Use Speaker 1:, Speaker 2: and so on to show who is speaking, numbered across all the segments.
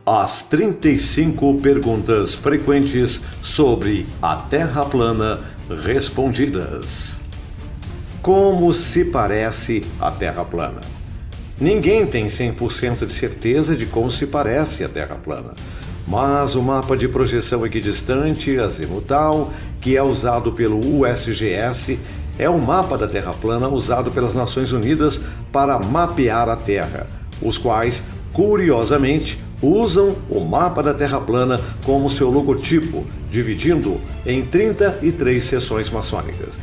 Speaker 1: As 35 perguntas frequentes sobre a Terra plana respondidas. Como se parece a Terra plana? Ninguém tem 100% de certeza de como se parece a Terra plana, mas o mapa de projeção equidistante azimutal, que é usado pelo USGS, é um mapa da Terra plana usado pelas Nações Unidas para mapear a Terra, os quais, curiosamente, usam o mapa da Terra plana como seu logotipo, dividindo em 33 seções maçônicas.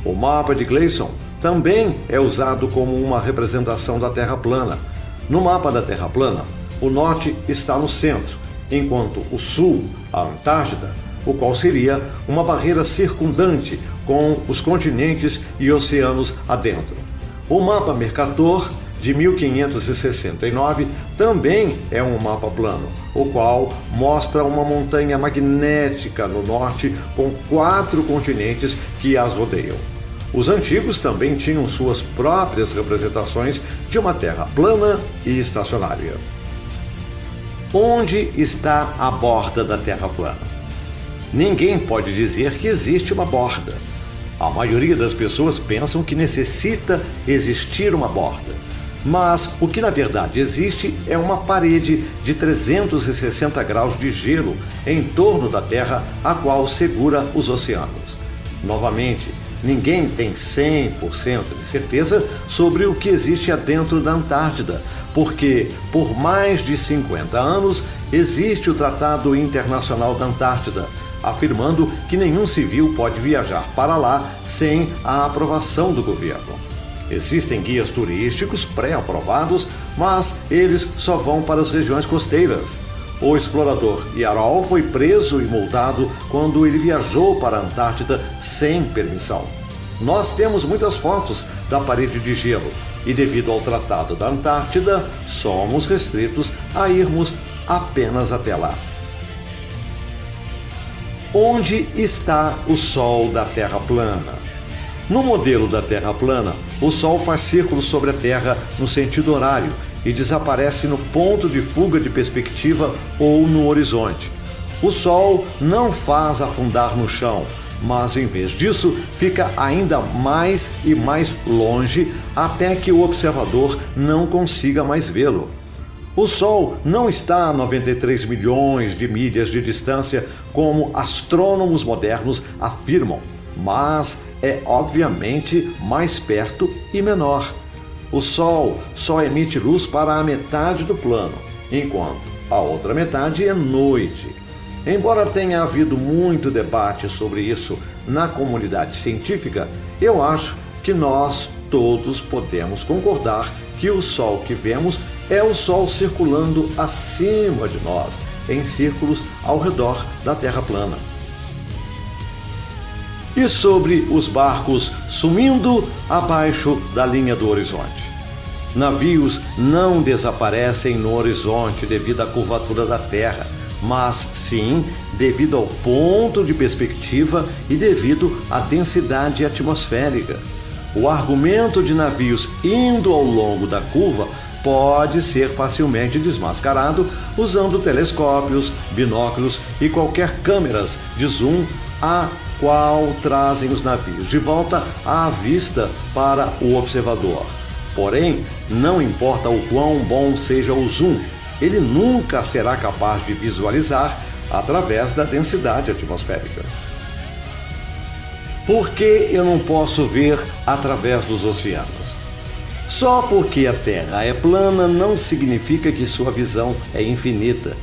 Speaker 1: O mapa de Gleason também é usado como uma representação da Terra plana. No mapa da Terra plana, o norte está no centro, enquanto o sul, a Antártida, o qual seria uma barreira circundante com os continentes e oceanos adentro. O mapa Mercator de 1569 também é um mapa plano, o qual mostra uma montanha magnética no norte com 4 continentes que as rodeiam. Os antigos também tinham suas próprias representações de uma terra plana e estacionária. Onde está a borda da Terra plana? Ninguém pode dizer que existe uma borda. A maioria das pessoas pensam que necessita existir uma borda. Mas o que na verdade existe é uma parede de 360 graus de gelo em torno da Terra, a qual segura os oceanos. Novamente, ninguém tem 100% de certeza sobre o que existe adentro da Antártida, porque por mais de 50 anos existe o Tratado Internacional da Antártida, afirmando que nenhum civil pode viajar para lá sem a aprovação do governo. Existem guias turísticos pré-aprovados, mas eles só vão para as regiões costeiras. O explorador Yarol foi preso e multado quando ele viajou para a Antártida sem permissão. Nós temos muitas fotos da parede de gelo e, devido ao Tratado da Antártida, somos restritos a irmos apenas até lá. Onde está o Sol da Terra plana? No modelo da Terra plana, o Sol faz círculos sobre a Terra no sentido horário e desaparece no ponto de fuga de perspectiva ou no horizonte. O Sol não faz afundar no chão, mas em vez disso fica ainda mais e mais longe até que o observador não consiga mais vê-lo. O Sol não está a 93 milhões de milhas de distância como astrônomos modernos afirmam, mas é obviamente mais perto e menor. O Sol só emite luz para a metade do plano, enquanto a outra metade é noite. Embora tenha havido muito debate sobre isso na comunidade científica, eu acho que nós todos podemos concordar que o Sol que vemos é o Sol circulando acima de nós, em círculos ao redor da Terra plana. E sobre os barcos sumindo abaixo da linha do horizonte? Navios não desaparecem no horizonte devido à curvatura da Terra, mas sim devido ao ponto de perspectiva e devido à densidade atmosférica. O argumento de navios indo ao longo da curva pode ser facilmente desmascarado usando telescópios, binóculos e qualquer câmeras de zoom a qual trazem os navios de volta à vista para o observador. Porém, não importa o quão bom seja o zoom, ele nunca será capaz de visualizar através da densidade atmosférica. Por que eu não posso ver através dos oceanos? Só porque a Terra é plana não significa que sua visão é infinita.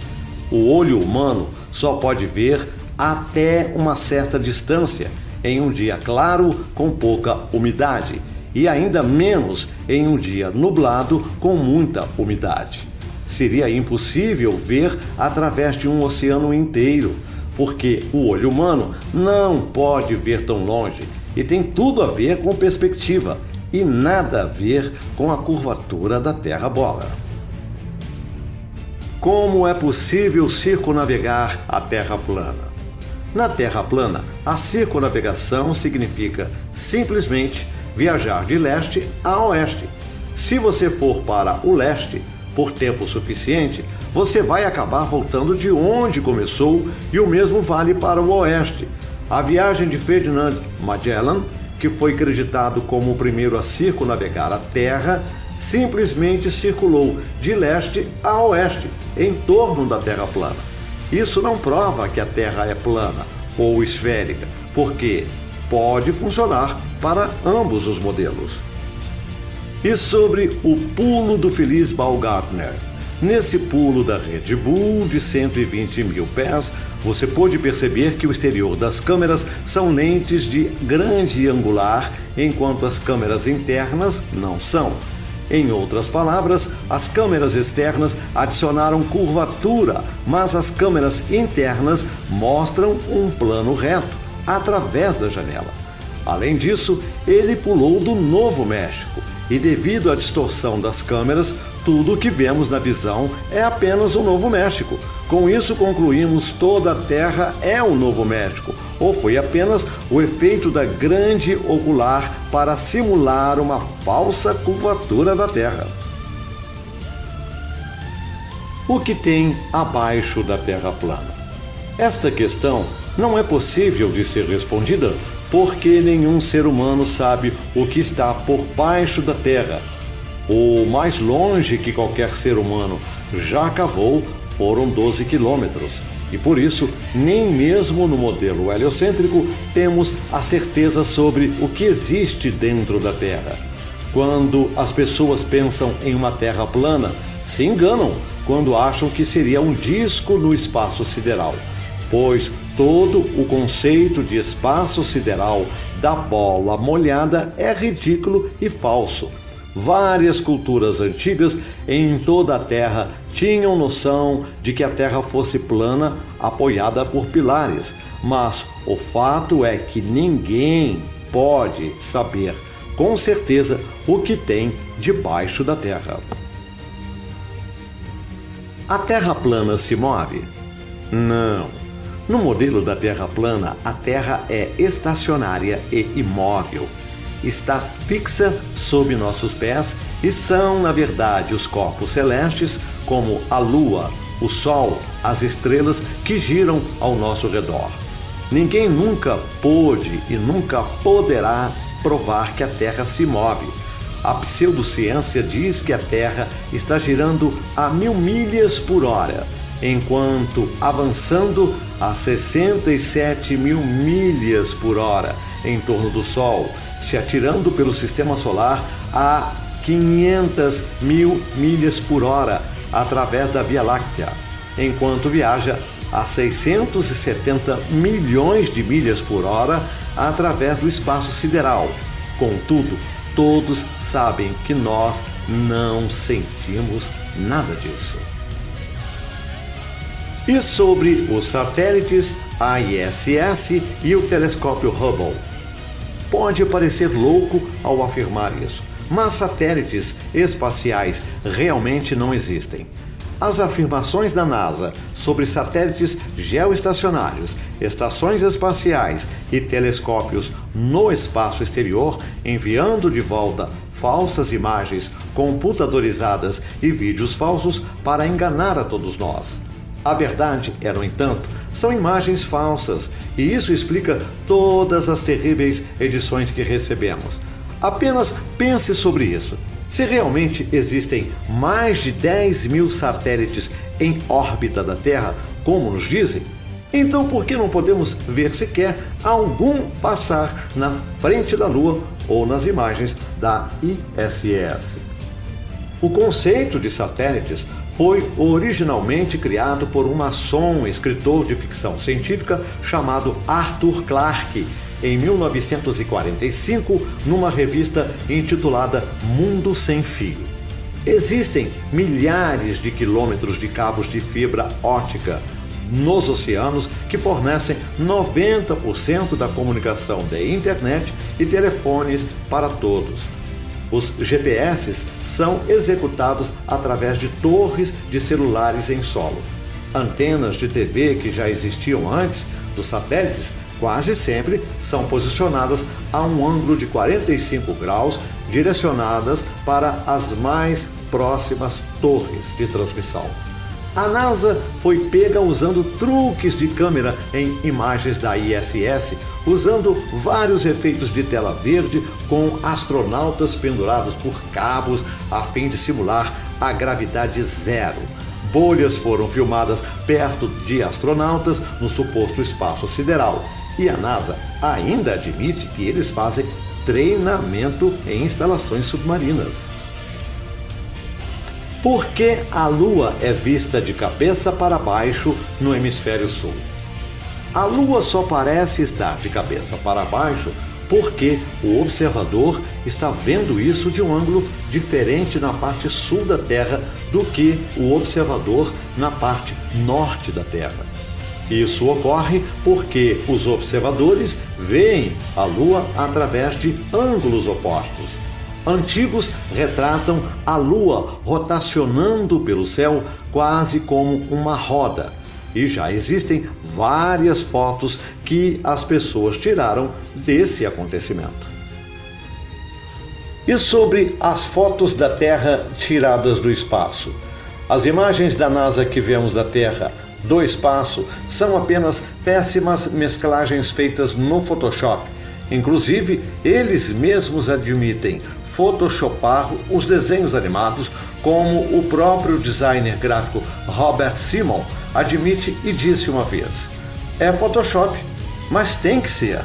Speaker 1: O olho humano só pode ver até uma certa distância em um dia claro com pouca umidade e ainda menos em um dia nublado com muita umidade. Seria impossível ver através de um oceano inteiro, porque o olho humano não pode ver tão longe e tem tudo a ver com perspectiva e nada a ver com a curvatura da Terra-bola. Como é possível circunnavegar a Terra plana? Na Terra plana, a circunnavegação significa simplesmente viajar de leste a oeste. Se você for para o leste, por tempo suficiente, você vai acabar voltando de onde começou, e o mesmo vale para o oeste. A viagem de Ferdinand Magellan, que foi creditado como o primeiro a circunnavegar a Terra, simplesmente circulou de leste a oeste, em torno da Terra plana. Isso não prova que a Terra é plana ou esférica, porque pode funcionar para ambos os modelos. E sobre o pulo do feliz Baumgartner? Nesse pulo da Red Bull de 120 mil pés, você pôde perceber que o exterior das câmeras são lentes de grande angular, enquanto as câmeras internas não são. Em outras palavras, as câmeras externas adicionaram curvatura, mas as câmeras internas mostram um plano reto através da janela. Além disso, ele pulou do Novo México, e devido à distorção das câmeras, tudo o que vemos na visão é apenas o Novo México. Com isso, concluímos toda a Terra é o Novo México, ou foi apenas o efeito da grande ocular para simular uma falsa curvatura da Terra. O que tem abaixo da Terra plana? Esta questão não é possível de ser respondida porque nenhum ser humano sabe o que está por baixo da Terra. O mais longe que qualquer ser humano já cavou foram 12 quilômetros, e por isso, nem mesmo no modelo heliocêntrico temos a certeza sobre o que existe dentro da Terra. Quando as pessoas pensam em uma Terra plana, se enganam quando acham que seria um disco no espaço sideral, pois todo o conceito de espaço sideral da bola molhada é ridículo e falso. Várias culturas antigas em toda a Terra tinham noção de que a Terra fosse plana, apoiada por pilares, mas o fato é que ninguém pode saber com certeza o que tem debaixo da Terra. A Terra plana se move? Não. No modelo da Terra plana, a Terra é estacionária e imóvel. Está fixa sob nossos pés e são, na verdade, os corpos celestes, como a Lua, o Sol, as estrelas que giram ao nosso redor. Ninguém nunca pôde e nunca poderá provar que a Terra se move. A pseudociência diz que a Terra está girando a 1000 milhas por hora, enquanto avançando a 67 mil milhas por hora em torno do Sol, se atirando pelo sistema solar a 500 mil milhas por hora através da Via Láctea, enquanto viaja a 670 milhões de milhas por hora através do espaço sideral. Contudo, todos sabem que nós não sentimos nada disso. E sobre os satélites ISS e o telescópio Hubble? Pode parecer louco ao afirmar isso, mas satélites espaciais realmente não existem. As afirmações da NASA sobre satélites geoestacionários, estações espaciais e telescópios no espaço exterior, enviando de volta falsas imagens computadorizadas e vídeos falsos para enganar a todos nós. A verdade é, no entanto, são imagens falsas, e isso explica todas as terríveis edições que recebemos. Apenas pense sobre isso. Se realmente existem mais de 10 mil satélites em órbita da Terra, como nos dizem, então por que não podemos ver sequer algum passar na frente da Lua ou nas imagens da ISS? O conceito de satélites foi originalmente criado por um maçom, escritor de ficção científica chamado Arthur Clarke, em 1945, numa revista intitulada Mundo Sem Fio. Existem milhares de quilômetros de cabos de fibra óptica nos oceanos que fornecem 90% da comunicação de internet e telefones para todos. Os GPS são executados através de torres de celulares em solo. Antenas de TV que já existiam antes dos satélites quase sempre são posicionadas a um ângulo de 45 graus, direcionadas para as mais próximas torres de transmissão. A NASA foi pega usando truques de câmera em imagens da ISS, usando vários efeitos de tela verde com astronautas pendurados por cabos a fim de simular a gravidade zero. Bolhas foram filmadas perto de astronautas no suposto espaço sideral. E a NASA ainda admite que eles fazem treinamento em instalações submarinas. Por que a Lua é vista de cabeça para baixo no hemisfério sul? A Lua só parece estar de cabeça para baixo porque o observador está vendo isso de um ângulo diferente na parte sul da Terra do que o observador na parte norte da Terra. Isso ocorre porque os observadores veem a Lua através de ângulos opostos. Antigos retratam a Lua rotacionando pelo céu quase como uma roda. E já existem várias fotos que as pessoas tiraram desse acontecimento. E sobre as fotos da Terra tiradas do espaço? As imagens da NASA que vemos da Terra do espaço são apenas péssimas mesclagens feitas no Photoshop. Inclusive, eles mesmos admitem photoshopar os desenhos animados, como o próprio designer gráfico Robert Simon admite e disse uma vez. É Photoshop, mas tem que ser.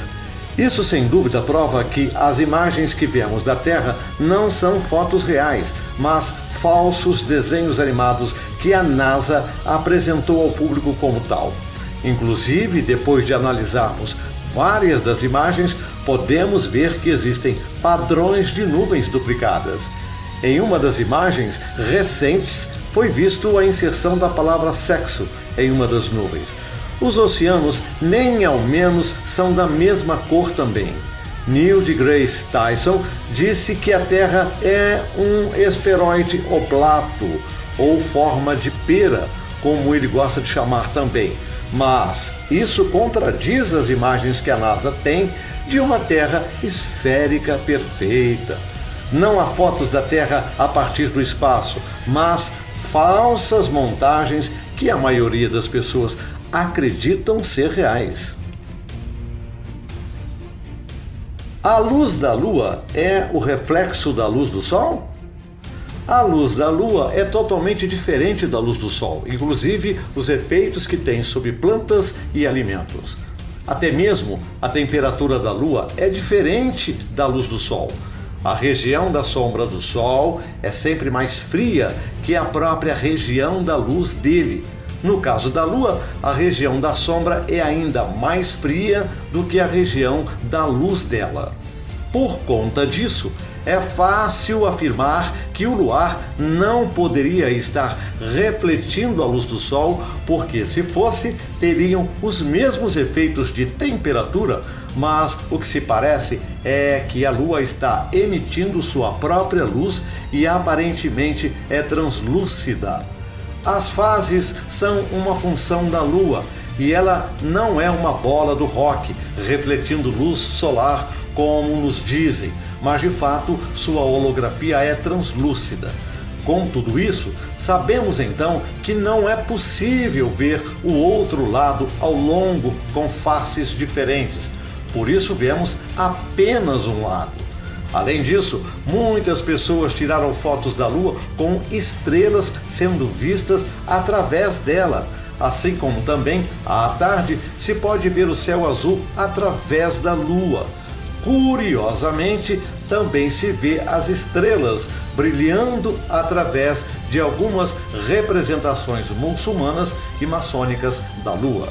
Speaker 1: Isso sem dúvida prova que as imagens que vemos da Terra não são fotos reais, mas falsos desenhos animados que a NASA apresentou ao público como tal. Inclusive, depois de analisarmos várias das imagens, podemos ver que existem padrões de nuvens duplicadas. Em uma das imagens recentes foi visto a inserção da palavra sexo em uma das nuvens. Os oceanos nem ao menos são da mesma cor também. Neil deGrasse Tyson disse que a Terra é um esferoide oblato, ou forma de pera, como ele gosta de chamar também. Mas isso contradiz as imagens que a NASA tem de uma Terra esférica perfeita. Não há fotos da Terra a partir do espaço, mas falsas montagens que a maioria das pessoas acreditam ser reais. A luz da Lua é o reflexo da luz do Sol? A luz da Lua é totalmente diferente da luz do Sol, inclusive os efeitos que tem sobre plantas e alimentos. Até mesmo a temperatura da Lua é diferente da luz do Sol. A região da sombra do Sol é sempre mais fria que a própria região da luz dele. No caso da Lua, a região da sombra é ainda mais fria do que a região da luz dela. Por conta disso, é fácil afirmar que o luar não poderia estar refletindo a luz do Sol, porque se fosse, teriam os mesmos efeitos de temperatura, mas o que se parece é que a Lua está emitindo sua própria luz e aparentemente é translúcida. As fases são uma função da Lua e ela não é uma bola do rock refletindo luz solar como nos dizem, mas de fato sua holografia é translúcida. Com tudo isso, sabemos então que não é possível ver o outro lado ao longo com faces diferentes. Por isso vemos apenas um lado. Além disso, muitas pessoas tiraram fotos da Lua com estrelas sendo vistas através dela. Assim como também, à tarde, se pode ver o céu azul através da Lua. Curiosamente, também se vê as estrelas brilhando através de algumas representações muçulmanas e maçônicas da Lua.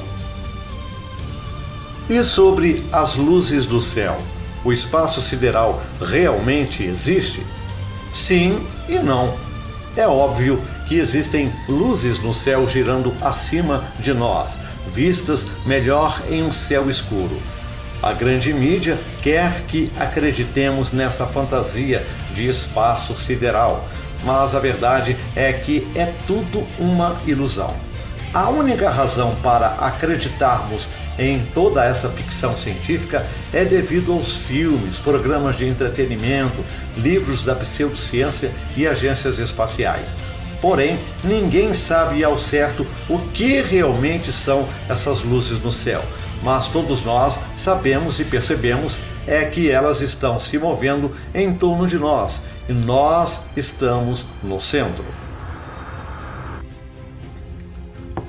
Speaker 1: E sobre as luzes do céu? O espaço sideral realmente existe? Sim e não. É óbvio que existem luzes no céu girando acima de nós, vistas melhor em um céu escuro. A grande mídia quer que acreditemos nessa fantasia de espaço sideral, mas a verdade é que é tudo uma ilusão. A única razão para acreditarmos em toda essa ficção científica é devido aos filmes, programas de entretenimento, livros da pseudociência e agências espaciais. Porém, ninguém sabe ao certo o que realmente são essas luzes no céu, mas todos nós sabemos e percebemos que elas estão se movendo em torno de nós e nós estamos no centro.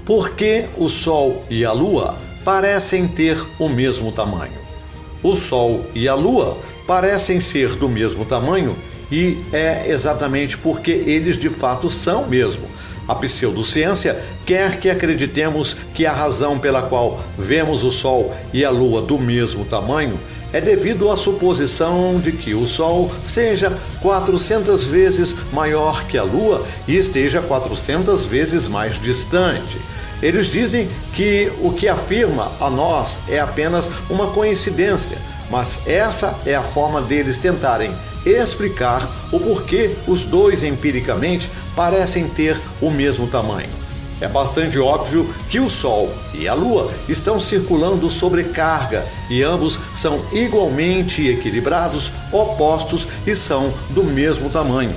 Speaker 1: Por que o Sol e a Lua parecem ter o mesmo tamanho? O Sol e a Lua parecem ser do mesmo tamanho e é exatamente porque eles de fato são mesmo. A pseudociência quer que acreditemos que a razão pela qual vemos o Sol e a Lua do mesmo tamanho é devido à suposição de que o Sol seja 400 vezes maior que a Lua e esteja 400 vezes mais distante. Eles dizem que o que afirma a nós é apenas uma coincidência, mas essa é a forma deles tentarem explicar o porquê os dois empiricamente parecem ter o mesmo tamanho. É bastante óbvio que o Sol e a Lua estão circulando sobre carga e ambos são igualmente equilibrados, opostos e são do mesmo tamanho.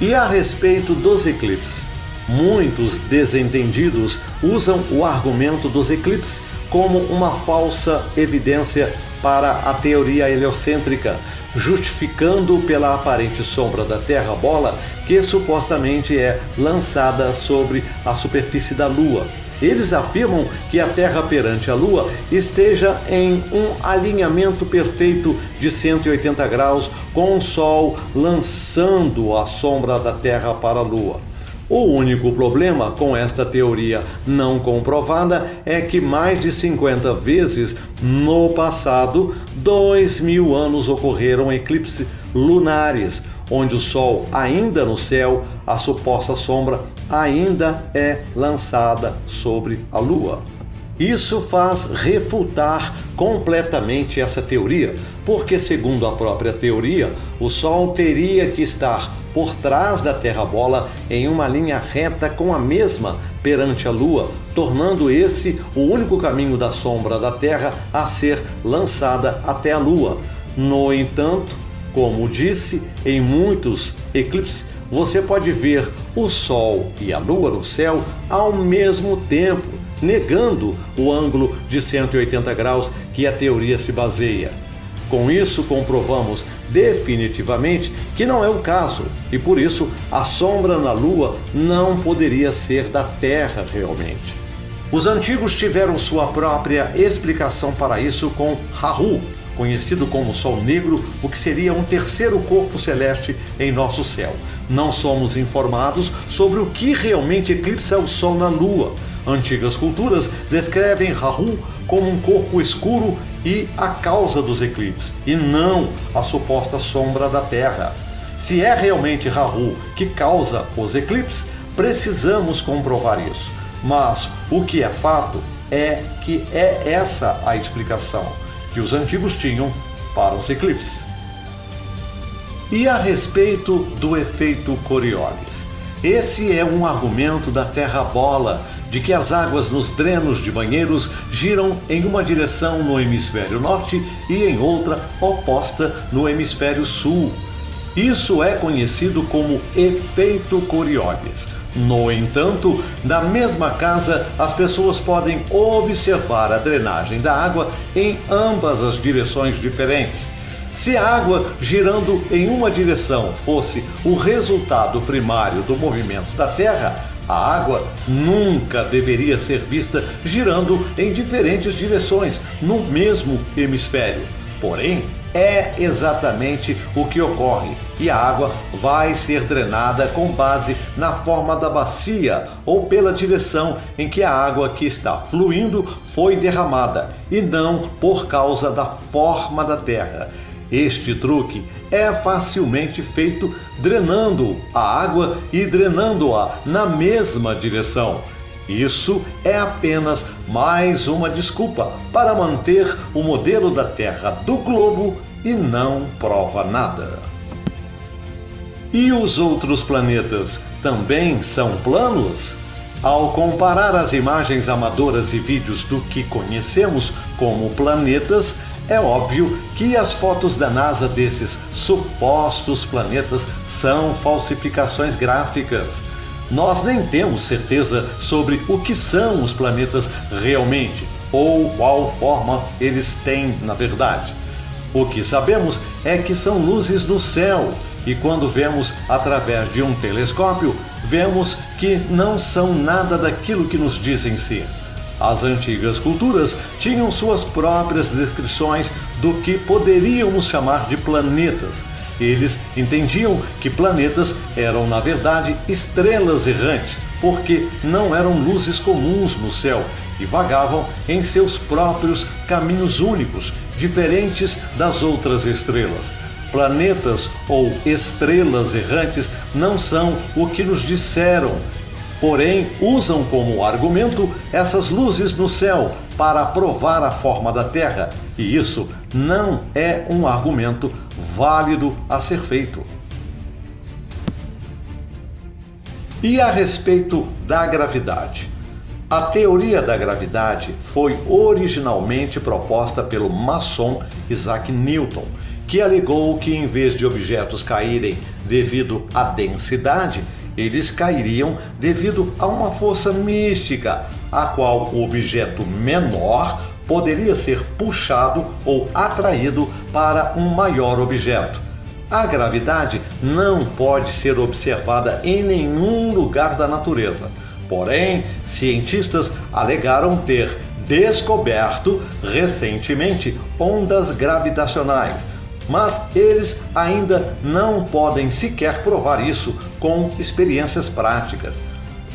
Speaker 1: E a respeito dos eclipses? Muitos desentendidos usam o argumento dos eclipses como uma falsa evidência para a teoria heliocêntrica, justificando pela aparente sombra da Terra-bola que supostamente é lançada sobre a superfície da Lua. Eles afirmam que a Terra perante a Lua esteja em um alinhamento perfeito de 180 graus, com o Sol lançando a sombra da Terra para a Lua. O único problema com esta teoria não comprovada é que mais de 50 vezes no passado, 2000 anos, ocorreram eclipses lunares, onde o Sol ainda no céu, a suposta sombra ainda é lançada sobre a Lua. Isso faz refutar completamente essa teoria, porque, segundo a própria teoria, o Sol teria que estar por trás da Terra-bola em uma linha reta com a mesma perante a Lua, tornando esse o único caminho da sombra da Terra a ser lançada até a Lua. No entanto, como disse, em muitos eclipses, você pode ver o Sol e a Lua no céu ao mesmo tempo, negando o ângulo de 180 graus que a teoria se baseia. Com isso, comprovamos definitivamente que não é o caso, e por isso a sombra na Lua não poderia ser da Terra realmente. Os antigos tiveram sua própria explicação para isso com Rahu, conhecido como Sol Negro, o que seria um terceiro corpo celeste em nosso céu. Não somos informados sobre o que realmente eclipsa o Sol na Lua. Antigas culturas descrevem Rahu como um corpo escuro e a causa dos eclipses, e não a suposta sombra da Terra. Se é realmente Rahu que causa os eclipses, precisamos comprovar isso. Mas o que é fato é que é essa a explicação que os antigos tinham para os eclipses. E a respeito do efeito Coriolis? Esse é um argumento da Terra-bola, de que as águas nos drenos de banheiros giram em uma direção no hemisfério norte e em outra oposta no hemisfério sul. Isso é conhecido como efeito Coriolis. No entanto, na mesma casa, as pessoas podem observar a drenagem da água em ambas as direções diferentes. Se a água girando em uma direção fosse o resultado primário do movimento da Terra, a água nunca deveria ser vista girando em diferentes direções no mesmo hemisfério. Porém, é exatamente o que ocorre, e a água vai ser drenada com base na forma da bacia ou pela direção em que a água que está fluindo foi derramada, e não por causa da forma da Terra. Este truque é facilmente feito drenando a água e drenando-a na mesma direção. Isso é apenas mais uma desculpa para manter o modelo da Terra do globo e não prova nada. E os outros planetas também são planos? Ao comparar as imagens amadoras e vídeos do que conhecemos como planetas, é óbvio que as fotos da NASA desses supostos planetas são falsificações gráficas. Nós nem temos certeza sobre o que são os planetas realmente, ou qual forma eles têm na verdade. O que sabemos é que são luzes no céu, e quando vemos através de um telescópio, vemos que não são nada daquilo que nos dizem ser. As antigas culturas tinham suas próprias descrições do que poderíamos chamar de planetas. Eles entendiam que planetas eram, na verdade, estrelas errantes, porque não eram luzes comuns no céu e vagavam em seus próprios caminhos únicos, diferentes das outras estrelas. Planetas ou estrelas errantes não são o que nos disseram, porém usam como argumento essas luzes no céu para provar a forma da Terra, e isso não é um argumento válido a ser feito. E a respeito da gravidade? A teoria da gravidade foi originalmente proposta pelo maçom Isaac Newton, que alegou que em vez de objetos caírem devido à densidade, eles cairiam devido a uma força mística, a qual o objeto menor poderia ser puxado ou atraído para um maior objeto. A gravidade não pode ser observada em nenhum lugar da natureza. Porém, cientistas alegaram ter descoberto recentemente ondas gravitacionais, mas eles ainda não podem sequer provar isso com experiências práticas.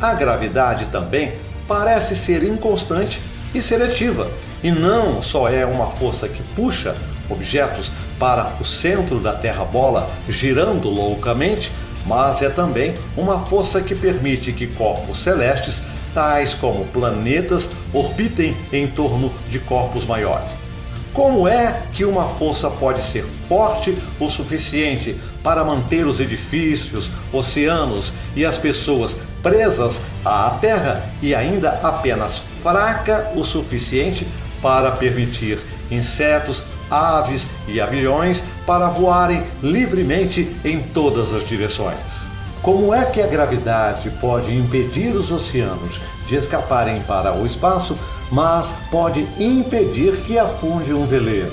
Speaker 1: A gravidade também parece ser inconstante e seletiva, e não só é uma força que puxa objetos para o centro da Terra-bola girando loucamente, mas é também uma força que permite que corpos celestes, tais como planetas, orbitem em torno de corpos maiores. Como é que uma força pode ser forte o suficiente para manter os edifícios, oceanos e as pessoas presas à Terra e ainda apenas fraca o suficiente para permitir insetos, aves e aviões para voarem livremente em todas as direções? Como é que a gravidade pode impedir os oceanos de escaparem para o espaço, mas pode impedir que afunde um veleiro?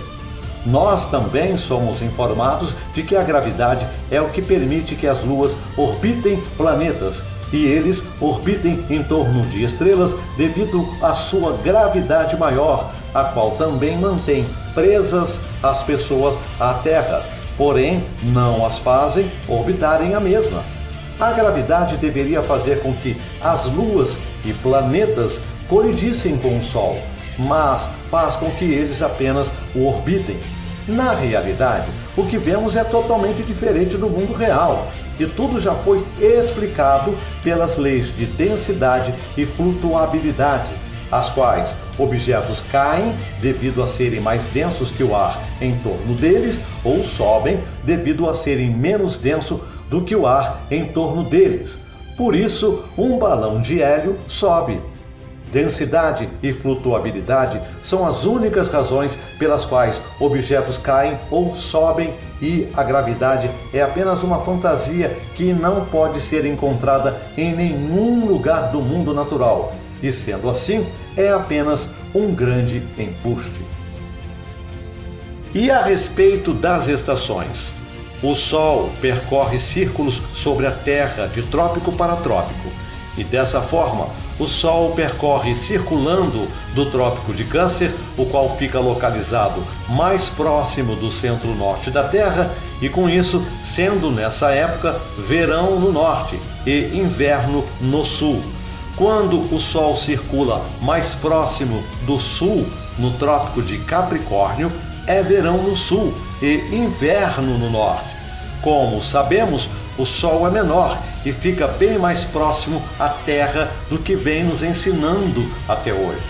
Speaker 1: Nós também somos informados de que a gravidade é o que permite que as luas orbitem planetas e eles orbitem em torno de estrelas devido à sua gravidade maior, a qual também mantém presas as pessoas à Terra, porém não as fazem orbitarem a mesma. A gravidade deveria fazer com que as luas e planetas colidissem com o Sol, mas faz com que eles apenas o orbitem. Na realidade, o que vemos é totalmente diferente do mundo real, e tudo já foi explicado pelas leis de densidade e flutuabilidade, as quais objetos caem devido a serem mais densos que o ar em torno deles ou sobem devido a serem menos densos do que o ar em torno deles. Por isso, um balão de hélio sobe. Densidade e flutuabilidade são as únicas razões pelas quais objetos caem ou sobem, e a gravidade é apenas uma fantasia que não pode ser encontrada em nenhum lugar do mundo natural, e sendo assim, é apenas um grande embuste. E a respeito das estações? O Sol percorre círculos sobre a Terra de trópico para trópico, e dessa forma, o Sol percorre circulando do Trópico de Câncer, o qual fica localizado mais próximo do centro-norte da Terra, e com isso, sendo nessa época verão no norte e inverno no sul. Quando o Sol circula mais próximo do sul, no Trópico de Capricórnio, é verão no sul e inverno no norte. Como sabemos, o Sol é menor e fica bem mais próximo à Terra do que vem nos ensinando até hoje.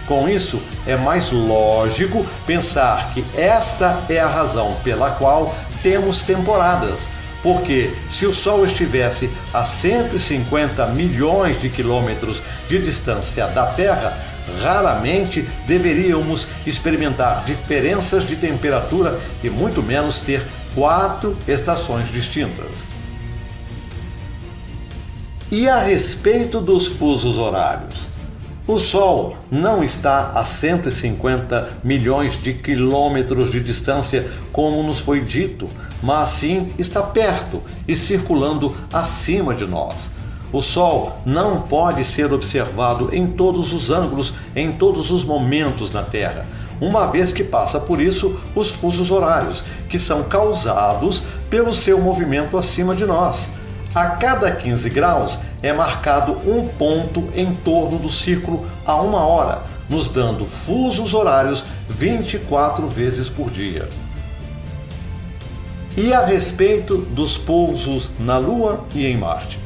Speaker 1: Com isso, é mais lógico pensar que esta é a razão pela qual temos temporadas, porque se o Sol estivesse a 150 milhões de quilômetros de distância da Terra, raramente deveríamos experimentar diferenças de temperatura e muito menos ter 4 estações distintas. E a respeito dos fusos horários? O Sol não está a 150 milhões de quilômetros de distância, como nos foi dito, mas sim está perto e circulando acima de nós. O Sol não pode ser observado em todos os ângulos, em todos os momentos na Terra, uma vez que passa por isso os fusos horários, que são causados pelo seu movimento acima de nós. A cada 15 graus é marcado um ponto em torno do círculo a 1 hora, nos dando fusos horários 24 vezes por dia. E a respeito dos pousos na Lua e em Marte?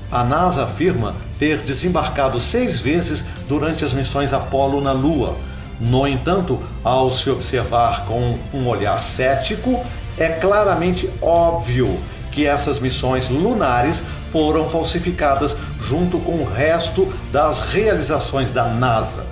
Speaker 1: A NASA afirma ter desembarcado 6 vezes durante as missões Apollo na Lua. No entanto, ao se observar com um olhar cético, é claramente óbvio que essas missões lunares foram falsificadas junto com o resto das realizações da NASA.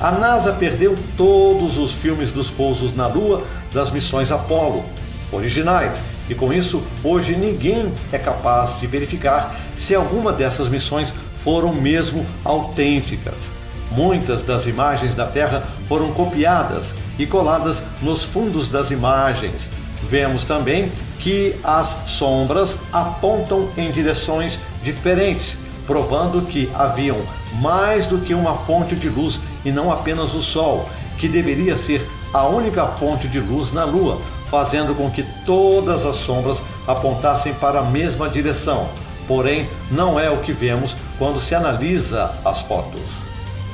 Speaker 1: A NASA perdeu todos os filmes dos pousos na Lua das missões Apollo originais, e com isso hoje ninguém é capaz de verificar se alguma dessas missões foram mesmo autênticas. Muitas das imagens da Terra foram copiadas e coladas nos fundos das imagens. Vemos também que as sombras apontam em direções diferentes, provando que haviam mais do que uma fonte de luz e não apenas o Sol, que deveria ser a única fonte de luz na Lua, fazendo com que todas as sombras apontassem para a mesma direção. Porém, não é o que vemos quando se analisa as fotos.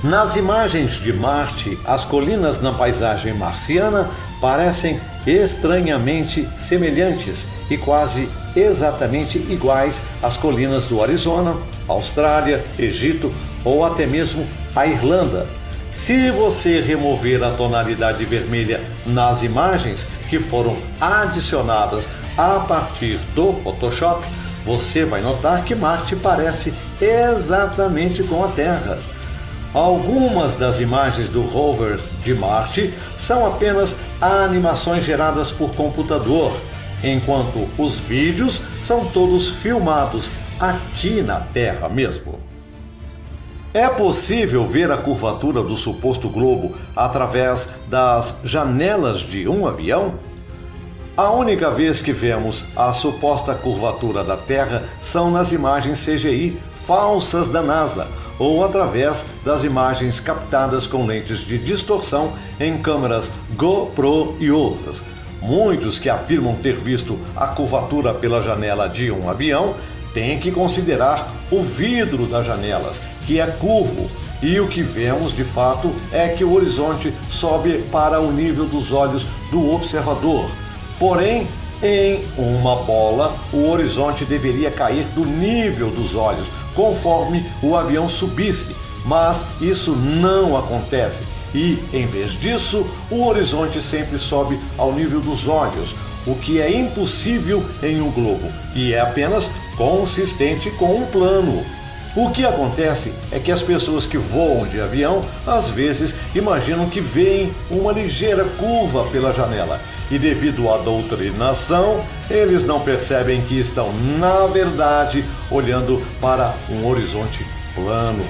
Speaker 1: Nas imagens de Marte, as colinas na paisagem marciana parecem estranhamente semelhantes e quase exatamente iguais às colinas do Arizona, Austrália, Egito ou até mesmo a Irlanda. Se você remover a tonalidade vermelha nas imagens que foram adicionadas a partir do Photoshop, você vai notar que Marte parece exatamente com a Terra. Algumas das imagens do rover de Marte são apenas animações geradas por computador, enquanto os vídeos são todos filmados aqui na Terra mesmo. É possível ver a curvatura do suposto globo através das janelas de um avião? A única vez que vemos a suposta curvatura da Terra são nas imagens CGI falsas da NASA, ou através das imagens captadas com lentes de distorção em câmeras GoPro e outras. Muitos que afirmam ter visto a curvatura pela janela de um avião têm que considerar o vidro das janelas, que é curvo, e o que vemos de fato é que o horizonte sobe para o nível dos olhos do observador. Porém, em uma bola, o horizonte deveria cair do nível dos olhos, conforme o avião subisse, mas isso não acontece e, em vez disso, o horizonte sempre sobe ao nível dos olhos, o que é impossível em um globo e é apenas consistente com um plano. O que acontece é que as pessoas que voam de avião às vezes imaginam que veem uma ligeira curva pela janela e, devido à doutrinação, eles não percebem que estão, na verdade, olhando para um horizonte plano.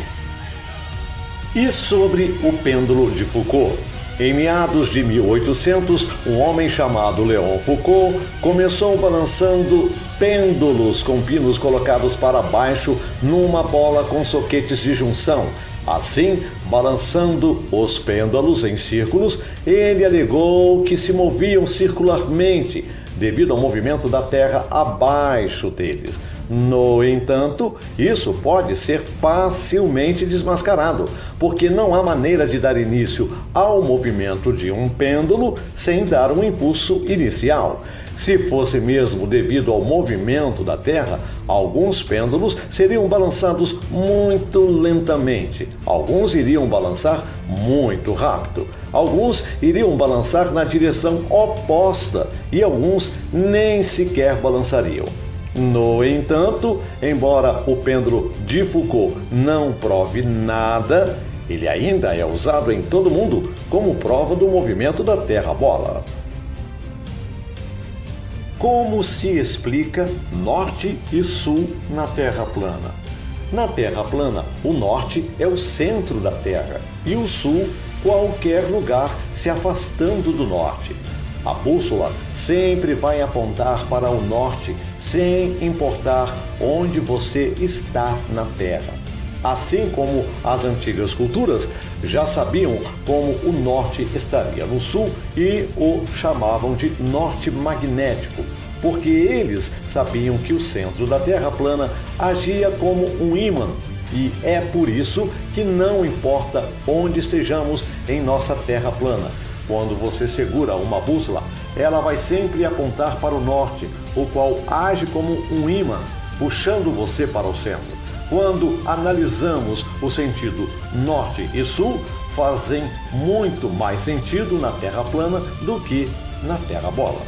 Speaker 1: E sobre o pêndulo de Foucault? Em meados de 1800, um homem chamado Léon Foucault começou balançando pêndulos com pinos colocados para baixo numa bola com soquetes de junção. Assim, balançando os pêndulos em círculos, ele alegou que se moviam circularmente devido ao movimento da Terra abaixo deles. No entanto, isso pode ser facilmente desmascarado, porque não há maneira de dar início ao movimento de um pêndulo sem dar um impulso inicial. Se fosse mesmo devido ao movimento da Terra, alguns pêndulos seriam balançados muito lentamente, alguns iriam balançar muito rápido, alguns iriam balançar na direção oposta e alguns nem sequer balançariam. No entanto, embora o pêndulo de Foucault não prove nada, ele ainda é usado em todo o mundo como prova do movimento da Terra-bola. Como se explica norte e sul na Terra plana? Na Terra plana, o norte é o centro da Terra e o sul qualquer lugar se afastando do norte. A bússola sempre vai apontar para o norte, sem importar onde você está na Terra. Assim como as antigas culturas já sabiam como o norte estaria no sul e o chamavam de norte magnético, porque eles sabiam que o centro da Terra plana agia como um ímã. E é por isso que não importa onde estejamos em nossa Terra plana. Quando você segura uma bússola, ela vai sempre apontar para o norte, o qual age como um ímã, puxando você para o centro. Quando analisamos o sentido norte e sul, fazem muito mais sentido na Terra plana do que na Terra bola.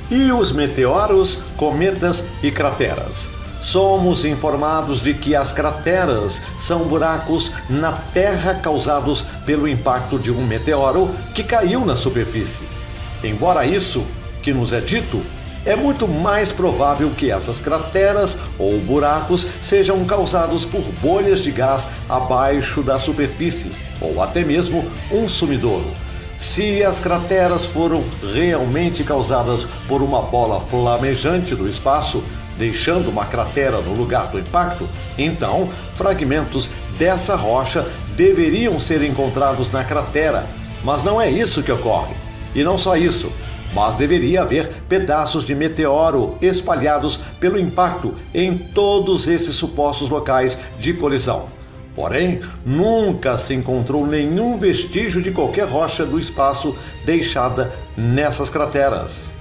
Speaker 1: E os meteoros, cometas e crateras? Somos informados de que as crateras são buracos na Terra causados pelo impacto de um meteoro que caiu na superfície. Embora isso que nos é dito, é muito mais provável que essas crateras ou buracos sejam causados por bolhas de gás abaixo da superfície, ou até mesmo um sumidouro. Se as crateras foram realmente causadas por uma bola flamejante do espaço, deixando uma cratera no lugar do impacto, então fragmentos dessa rocha deveriam ser encontrados na cratera. Mas não é isso que ocorre. E não só isso, mas deveria haver pedaços de meteoro espalhados pelo impacto em todos esses supostos locais de colisão. Porém, nunca se encontrou nenhum vestígio de qualquer rocha do espaço deixada nessas crateras.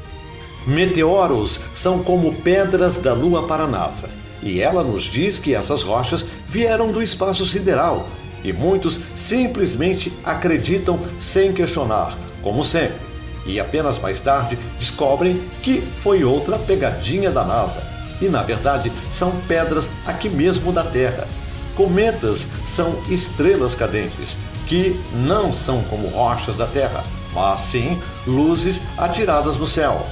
Speaker 1: Meteoros são como pedras da Lua para a NASA, e ela nos diz que essas rochas vieram do espaço sideral, e muitos simplesmente acreditam sem questionar, como sempre, e apenas mais tarde descobrem que foi outra pegadinha da NASA, e na verdade são pedras aqui mesmo da Terra. Cometas são estrelas cadentes, que não são como rochas da Terra, mas sim luzes atiradas no céu.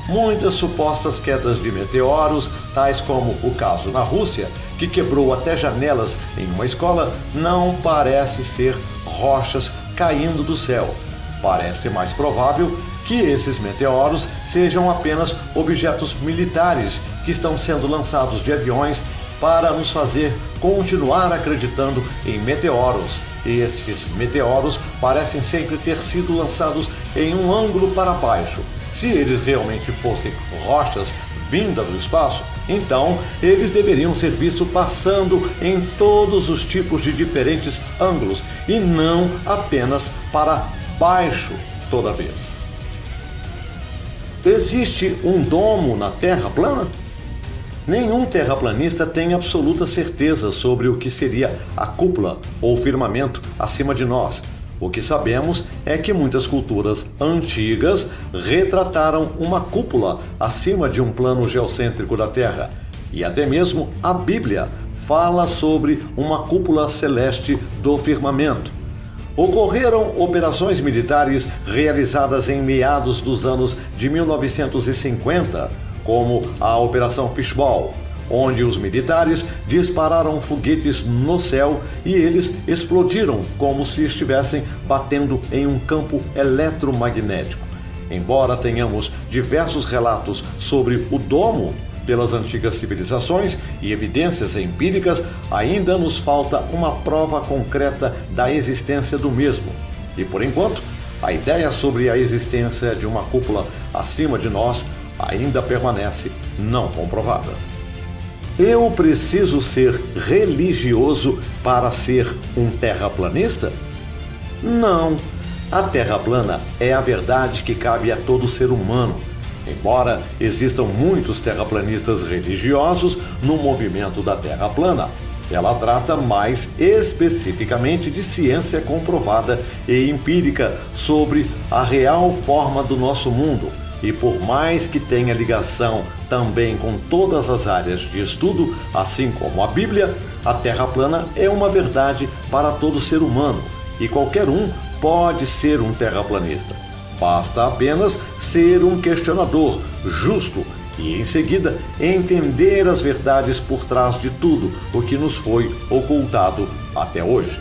Speaker 1: Muitas supostas quedas de meteoros, tais como o caso na Rússia, que quebrou até janelas em uma escola, não parece ser rochas caindo do céu. Parece mais provável que esses meteoros sejam apenas objetos militares que estão sendo lançados de aviões para nos fazer continuar acreditando em meteoros. Esses meteoros parecem sempre ter sido lançados em um ângulo para baixo. Se eles realmente fossem rochas vindas do espaço, então eles deveriam ser vistos passando em todos os tipos de diferentes ângulos e não apenas para baixo toda vez. Existe um domo na Terra plana? Nenhum terraplanista tem absoluta certeza sobre o que seria a cúpula ou firmamento acima de nós. O que sabemos é que muitas culturas antigas retrataram uma cúpula acima de um plano geocêntrico da Terra. E até mesmo a Bíblia fala sobre uma cúpula celeste do firmamento. Ocorreram operações militares realizadas em meados dos anos de 1950, como a Operação Fishball, onde os militares dispararam foguetes no céu e eles explodiram como se estivessem batendo em um campo eletromagnético. Embora tenhamos diversos relatos sobre o domo pelas antigas civilizações e evidências empíricas, ainda nos falta uma prova concreta da existência do mesmo. E por enquanto, a ideia sobre a existência de uma cúpula acima de nós ainda permanece não comprovada. Eu preciso ser religioso para ser um terraplanista? Não. A Terra plana é a verdade que cabe a todo ser humano. Embora existam muitos terraplanistas religiosos no movimento da Terra plana, ela trata mais especificamente de ciência comprovada e empírica sobre a real forma do nosso mundo. E por mais que tenha ligação também com todas as áreas de estudo, assim como a Bíblia, a Terra plana é uma verdade para todo ser humano e qualquer um pode ser um terraplanista. Basta apenas ser um questionador justo e, em seguida, entender as verdades por trás de tudo o que nos foi ocultado até hoje.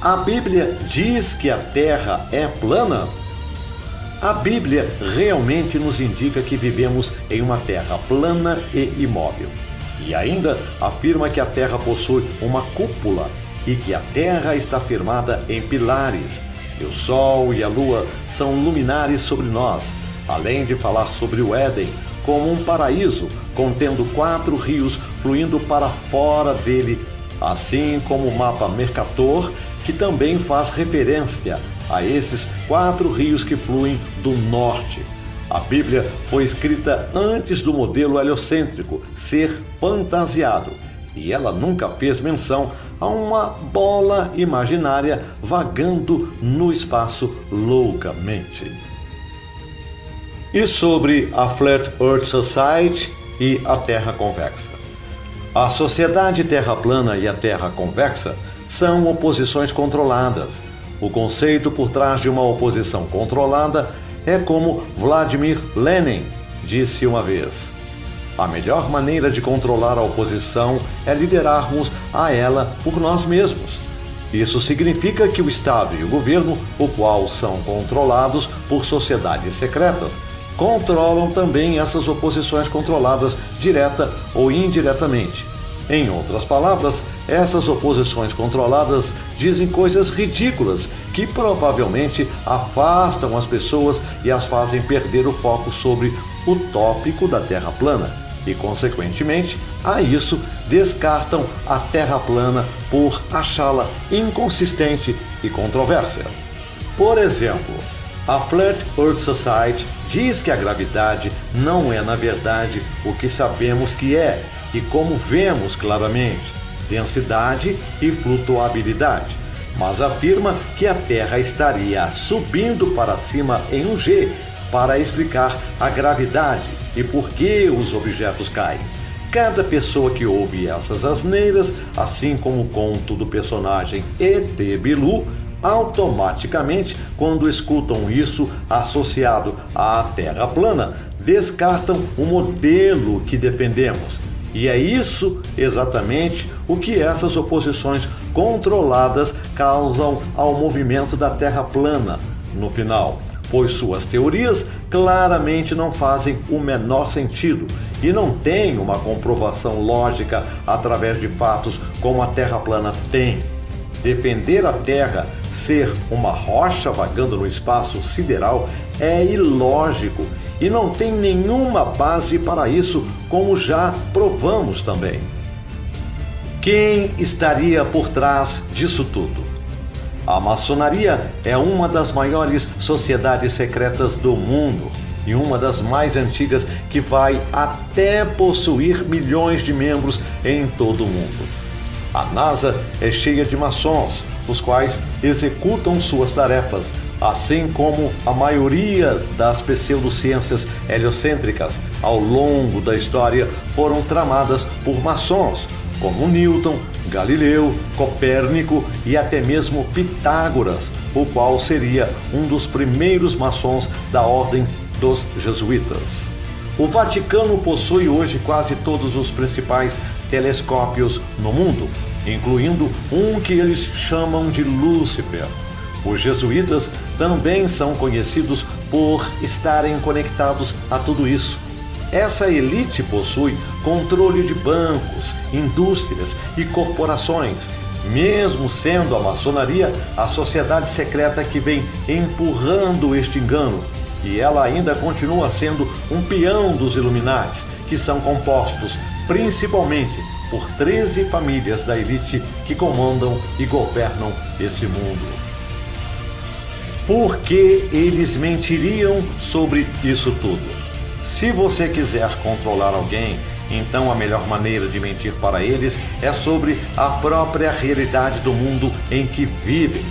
Speaker 1: A Bíblia diz que a Terra é plana? A Bíblia realmente nos indica que vivemos em uma terra plana e imóvel. E ainda afirma que a terra possui uma cúpula e que a terra está firmada em pilares. E o sol e a lua são luminares sobre nós, além de falar sobre o Éden como um paraíso contendo 4 rios fluindo para fora dele, assim como o mapa Mercator, que também faz referência a esses 4 rios que fluem do norte. A Bíblia foi escrita antes do modelo heliocêntrico ser fantasiado, e ela nunca fez menção a uma bola imaginária vagando no espaço loucamente. E sobre a Flat Earth Society e a Terra Convexa? A Sociedade Terra Plana e a Terra Convexa são oposições controladas. O conceito por trás de uma oposição controlada é como Vladimir Lenin disse uma vez: a melhor maneira de controlar a oposição é liderarmos a ela por nós mesmos. Isso significa que o Estado e o governo, o qual são controlados por sociedades secretas, controlam também essas oposições controladas direta ou indiretamente. Em outras palavras, essas oposições controladas dizem coisas ridículas que provavelmente afastam as pessoas e as fazem perder o foco sobre o tópico da Terra plana e, consequentemente, a isso descartam a Terra plana por achá-la inconsistente e controvérsia. Por exemplo, a Flat Earth Society diz que a gravidade não é, na verdade, o que sabemos que é e como vemos claramente, densidade e flutuabilidade, mas afirma que a Terra estaria subindo para cima em um G para explicar a gravidade e por que os objetos caem. Cada pessoa que ouve essas asneiras, assim como o conto do personagem E.T. Bilu, automaticamente, quando escutam isso associado à Terra plana, descartam o modelo que defendemos. E é isso exatamente o que essas oposições controladas causam ao movimento da Terra plana no final, pois suas teorias claramente não fazem o menor sentido e não têm uma comprovação lógica através de fatos como a Terra plana tem. Defender a Terra ser uma rocha vagando no espaço sideral é ilógico e não tem nenhuma base para isso, como já provamos também. Quem estaria por trás disso tudo? A maçonaria é uma das maiores sociedades secretas do mundo e uma das mais antigas, que vai até possuir milhões de membros em todo o mundo. A NASA é cheia de maçons, os quais executam suas tarefas, assim como a maioria das pseudociências heliocêntricas ao longo da história foram tramadas por maçons, como Newton, Galileu, Copérnico e até mesmo Pitágoras, o qual seria um dos primeiros maçons da ordem dos jesuítas. O Vaticano possui hoje quase todos os principais telescópios no mundo, incluindo um que eles chamam de Lúcifer. Os jesuítas também são conhecidos por estarem conectados a tudo isso. Essa elite possui controle de bancos, indústrias e corporações, mesmo sendo a maçonaria a sociedade secreta que vem empurrando este engano, e ela ainda continua sendo um peão dos Illuminati, que são compostos principalmente por 13 famílias da elite que comandam e governam esse mundo. Por que eles mentiriam sobre isso tudo? Se você quiser controlar alguém, então a melhor maneira de mentir para eles é sobre a própria realidade do mundo em que vivem.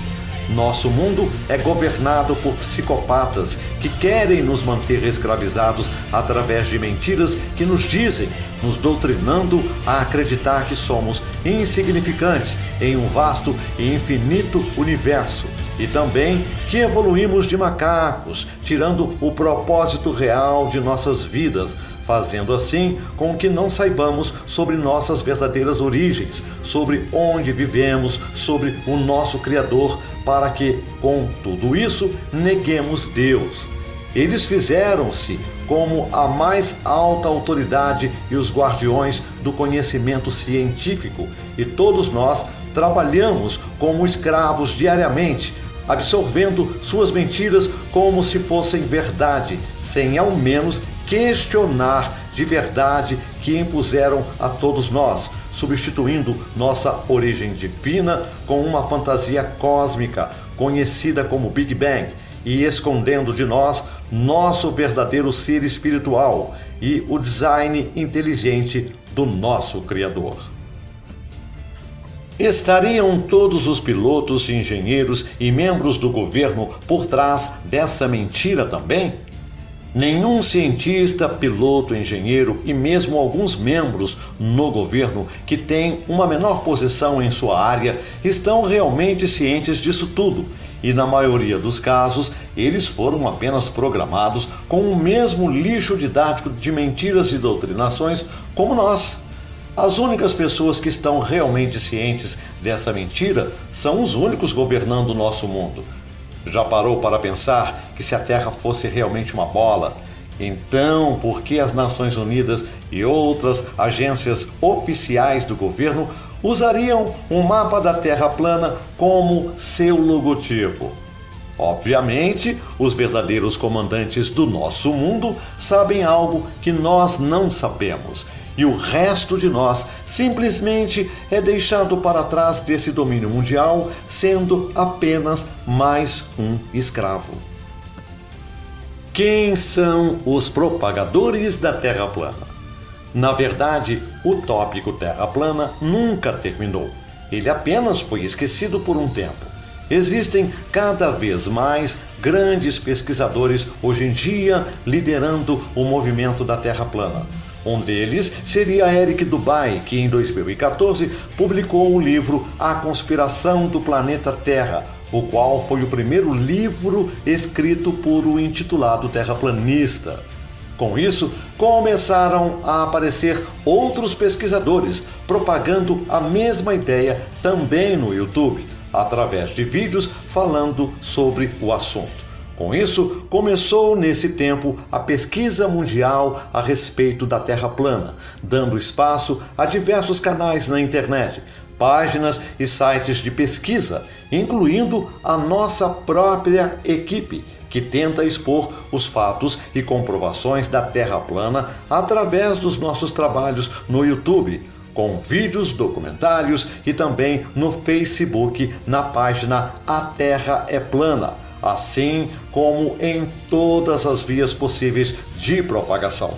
Speaker 1: Nosso mundo é governado por psicopatas que querem nos manter escravizados através de mentiras que nos dizem, nos doutrinando a acreditar que somos insignificantes em um vasto e infinito universo. E também que evoluímos de macacos, tirando o propósito real de nossas vidas, fazendo assim com que não saibamos sobre nossas verdadeiras origens, sobre onde vivemos, sobre o nosso Criador, para que, com tudo isso, neguemos Deus. Eles fizeram-se como a mais alta autoridade e os guardiões do conhecimento científico, e todos nós trabalhamos como escravos diariamente, absorvendo suas mentiras como se fossem verdade, sem ao menos questionar de verdade que impuseram a todos nós, substituindo nossa origem divina com uma fantasia cósmica conhecida como Big Bang e escondendo de nós nosso verdadeiro ser espiritual e o design inteligente do nosso Criador. Estariam todos os pilotos, engenheiros e membros do governo por trás dessa mentira também? Nenhum cientista, piloto, engenheiro e mesmo alguns membros no governo que têm uma menor posição em sua área estão realmente cientes disso tudo. E na maioria dos casos, eles foram apenas programados com o mesmo lixo didático de mentiras e doutrinações como nós. As únicas pessoas que estão realmente cientes dessa mentira são os únicos governando o nosso mundo. Já parou para pensar que se a Terra fosse realmente uma bola, então por que as Nações Unidas e outras agências oficiais do governo usariam um mapa da Terra plana como seu logotipo? Obviamente, os verdadeiros comandantes do nosso mundo sabem algo que nós não sabemos. E o resto de nós simplesmente é deixado para trás desse domínio mundial, sendo apenas mais um escravo. Quem são os propagadores da Terra plana? Na verdade, o tópico Terra plana nunca terminou. Ele apenas foi esquecido por um tempo. Existem cada vez mais grandes pesquisadores hoje em dia liderando o movimento da Terra plana. Um deles seria Eric Dubay, que em 2014 publicou o livro A Conspiração do Planeta Terra, o qual foi o primeiro livro escrito por um intitulado terraplanista. Com isso, começaram a aparecer outros pesquisadores propagando a mesma ideia também no YouTube, através de vídeos falando sobre o assunto. Com isso, começou nesse tempo a pesquisa mundial a respeito da Terra plana, dando espaço a diversos canais na internet, páginas e sites de pesquisa, incluindo a nossa própria equipe, que tenta expor os fatos e comprovações da Terra plana através dos nossos trabalhos no YouTube, com vídeos, documentários e também no Facebook na página A Terra é Plana, assim como em todas as vias possíveis de propagação.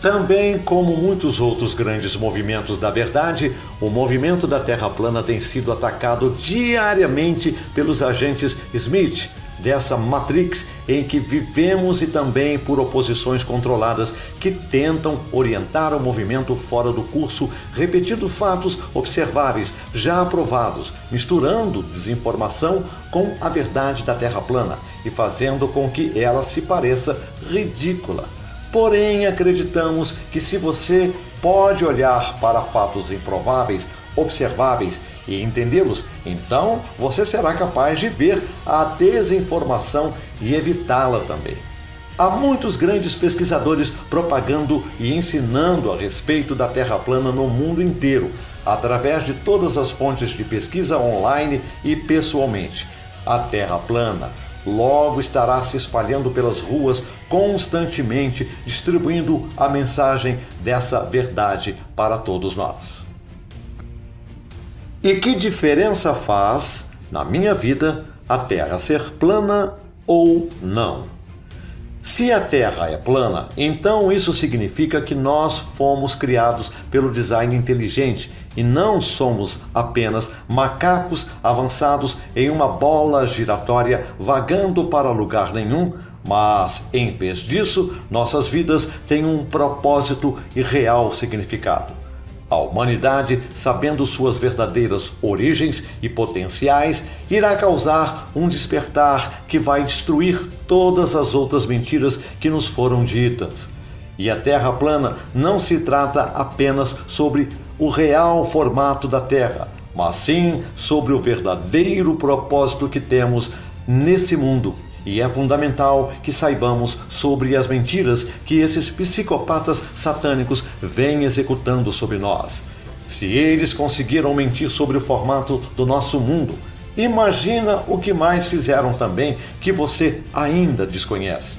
Speaker 1: Também, como muitos outros grandes movimentos da verdade, o movimento da Terra plana tem sido atacado diariamente pelos agentes Smith, dessa Matrix em que vivemos, e também por oposições controladas que tentam orientar o movimento fora do curso, repetindo fatos observáveis já aprovados, misturando desinformação com a verdade da Terra plana e fazendo com que ela se pareça ridícula. Porém, acreditamos que se você pode olhar para fatos improváveis, observáveis e entendê-los, então você será capaz de ver a desinformação e evitá-la também. Há muitos grandes pesquisadores propagando e ensinando a respeito da Terra plana no mundo inteiro, através de todas as fontes de pesquisa online e pessoalmente. A Terra plana logo estará se espalhando pelas ruas constantemente, distribuindo a mensagem dessa verdade para todos nós. E que diferença faz, na minha vida, a Terra ser plana ou não? Se a Terra é plana, então isso significa que nós fomos criados pelo design inteligente e não somos apenas macacos avançados em uma bola giratória vagando para lugar nenhum, mas, em vez disso, nossas vidas têm um propósito e real significado. A humanidade, sabendo suas verdadeiras origens e potenciais, irá causar um despertar que vai destruir todas as outras mentiras que nos foram ditas. E a Terra plana não se trata apenas sobre o real formato da Terra, mas sim sobre o verdadeiro propósito que temos nesse mundo. E é fundamental que saibamos sobre as mentiras que esses psicopatas satânicos vêm executando sobre nós. Se eles conseguiram mentir sobre o formato do nosso mundo, imagina o que mais fizeram também que você ainda desconhece.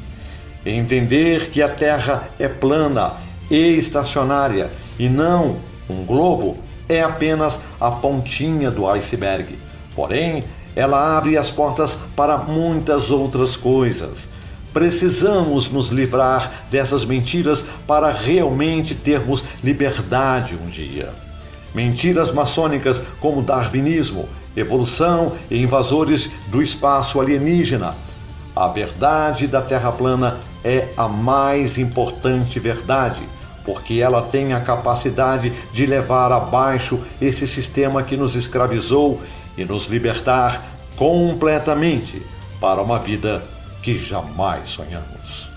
Speaker 1: Entender que a Terra é plana e estacionária e não um globo é apenas a pontinha do iceberg. Porém, ela abre as portas para muitas outras coisas. Precisamos nos livrar dessas mentiras para realmente termos liberdade um dia. Mentiras maçônicas como darwinismo, evolução e invasores do espaço alienígena. A verdade da Terra plana é a mais importante verdade, porque ela tem a capacidade de levar abaixo esse sistema que nos escravizou e nos libertar completamente para uma vida que jamais sonhamos.